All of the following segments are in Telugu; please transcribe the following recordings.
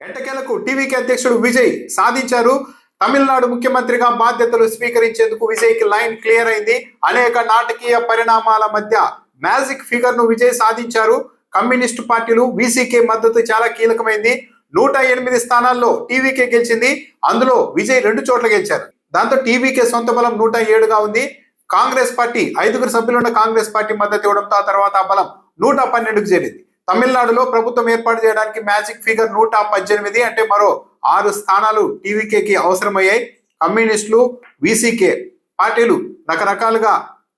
ఎట్టకేలకు టీవీకి అధ్యక్షుడు విజయ్ సాధించారు. తమిళనాడు ముఖ్యమంత్రిగా బాధ్యతలు స్వీకరించేందుకు విజయ్ కి లైన్ క్లియర్ అయింది. అనేక నాటకీయ పరిణామాల మధ్య మ్యాజిక్ ఫిగర్ ను విజయ్ సాధించారు. కమ్యూనిస్టు పార్టీలు వీసీకే మద్దతు చాలా కీలకమైంది. 108 స్థానాల్లో టీవీకే గెలిచింది. అందులో విజయ్ 2 చోట్ల గెలిచారు. దాంతో టీవీకే సొంత బలం 107గా ఉంది. కాంగ్రెస్ పార్టీ 5 సభ్యులున్న కాంగ్రెస్ పార్టీ మద్దతు ఇవ్వడంతో ఆ తర్వాత ఆ బలం 112కు చేరింది. తమిళనాడులో ప్రభుత్వం ఏర్పాటు చేయడానికి మ్యాజిక్ ఫిగర్ 118, అంటే మరో 6 స్థానాలు టీవీకేకి అవసరమయ్యాయి. కమ్యూనిస్టులు, వీసీకే పార్టీలు రకరకాలుగా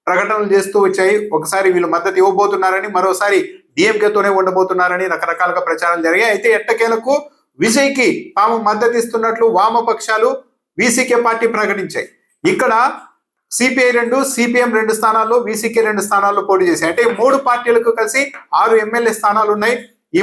ప్రకటనలు చేస్తూ వచ్చాయి. ఒకసారి వీళ్ళు మద్దతు ఇవ్వబోతున్నారని, మరోసారి డిఎంకేతోనే ఉండబోతున్నారని రకరకాలుగా ప్రచారాలు జరిగాయి. అయితే ఎట్టకేలకు విజయ్ కి తాము మద్దతు ఇస్తున్నట్లు వామపక్షాలు, వీసీకే పార్టీ ప్రకటించాయి. ఇక్కడ సిపిఐ 2, సిపిఎం 2 స్థానాల్లో, వీసీకే 2 స్థానాల్లో పోటీ చేశాయి. అంటే 3 పార్టీలకు కలిసి 6 ఎమ్మెల్యే స్థానాలు ఉన్నాయి. ఈ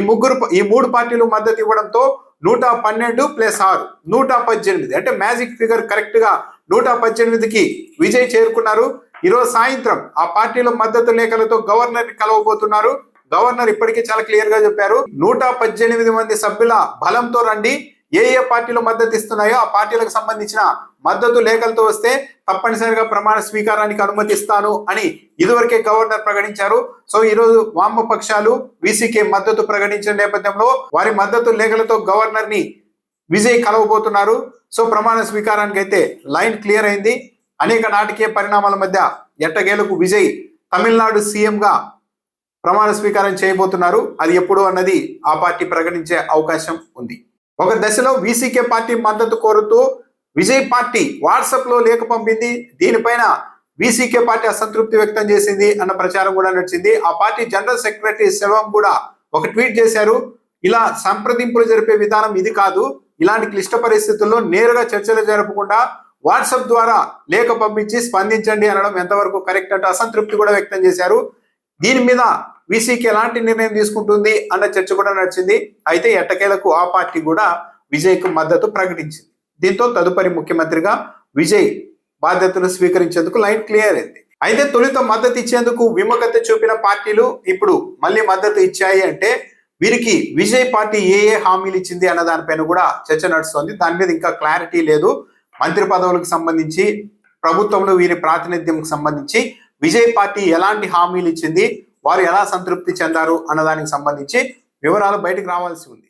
3 పార్టీలు మద్దతు ఇవ్వడంతో 112 + 6 118, అంటే మ్యాజిక్ ఫిగర్ కరెక్ట్ గా 118కి విజయ్ చేరుకున్నారు. ఈరోజు సాయంత్రం ఆ పార్టీల మద్దతు లేఖలతో గవర్నర్ ని కలవబోతున్నారు. గవర్నర్ ఇప్పటికే చాలా క్లియర్ గా చెప్పారు, 118 మంది సభ్యుల బలంతో రండి, ఏ పార్టీలు మద్దతు ఇస్తున్నాయో ఆ పార్టీలకు సంబంధించిన మద్దతు లేఖలతో వస్తే తప్పనిసరిగా ప్రమాణ స్వీకారానికి అనుమతిస్తాను అని ఇదివరకే గవర్నర్ ప్రకటించారు. సో ఈ రోజు వామపక్షాలు, వీసీకే మద్దతు ప్రకటించిన నేపథ్యంలో వారి మద్దతు లేఖలతో గవర్నర్ ని విజయ్ కలవబోతున్నారు. సో ప్రమాణ స్వీకారానికి అయితే లైన్ క్లియర్ అయింది. అనేక నాటకీయ పరిణామాల మధ్య ఎట్టకేలకు విజయ్ తమిళనాడు సీఎం గా ప్రమాణ స్వీకారం చేయబోతున్నారు. అది ఎప్పుడు అన్నది ఆ పార్టీ ప్రకటించే అవకాశం ఉంది. ఒక దశలో వీసీకే పార్టీ మద్దతు కోరుతూ విజయ్ పార్టీ వాట్సాప్ లో లేఖ పంపింది. దీనిపైన వీసీకే పార్టీ అసంతృప్తి వ్యక్తం చేసింది అన్న ప్రచారం కూడా నడిచింది. ఆ పార్టీ జనరల్ సెక్రటరీ సెల్వం కూడా ఒక ట్వీట్ చేశారు, ఇలా సంప్రదింపులు జరిపే విధానం ఇది కాదు, ఇలాంటి క్లిష్ట పరిస్థితుల్లో నేరుగా చర్చలు జరపకుండా వాట్సాప్ ద్వారా లేఖ పంపించి స్పందించండి అనడం ఎంతవరకు కరెక్ట్ అంటే అసంతృప్తి కూడా వ్యక్తం చేశారు. దీని మీద వీసీకి ఎలాంటి నిర్ణయం తీసుకుంటుంది అన్న చర్చ కూడా నడిచింది. అయితే ఎట్టకేలకు ఆ పార్టీ కూడా విజయ్ కు మద్దతు ప్రకటించింది. దీంతో తదుపరి ముఖ్యమంత్రిగా విజయ్ బాధ్యతలు స్వీకరించేందుకు లైన్ క్లియర్ అయింది. అయితే తొలుత మద్దతు ఇచ్చేందుకు విముఖత చూపిన పార్టీలు ఇప్పుడు మళ్ళీ మద్దతు ఇచ్చాయి. అంటే వీరికి విజయ్ పార్టీ ఏ హామీలు ఇచ్చింది అన్న దానిపైన కూడా చర్చ నడుస్తోంది. దాని మీద ఇంకా క్లారిటీ లేదు. మంత్రి పదవులకు సంబంధించి, ప్రభుత్వంలో వీరి ప్రాతినిధ్యం సంబంధించి విజయ్ పార్టీ ఎలాంటి హామీలు ఇచ్చింది, వారు ఎలా సంతృప్తి చెందారు అన్నదానికి సంబంధించి వివరాలు బయటకు రావాల్సి ఉంది.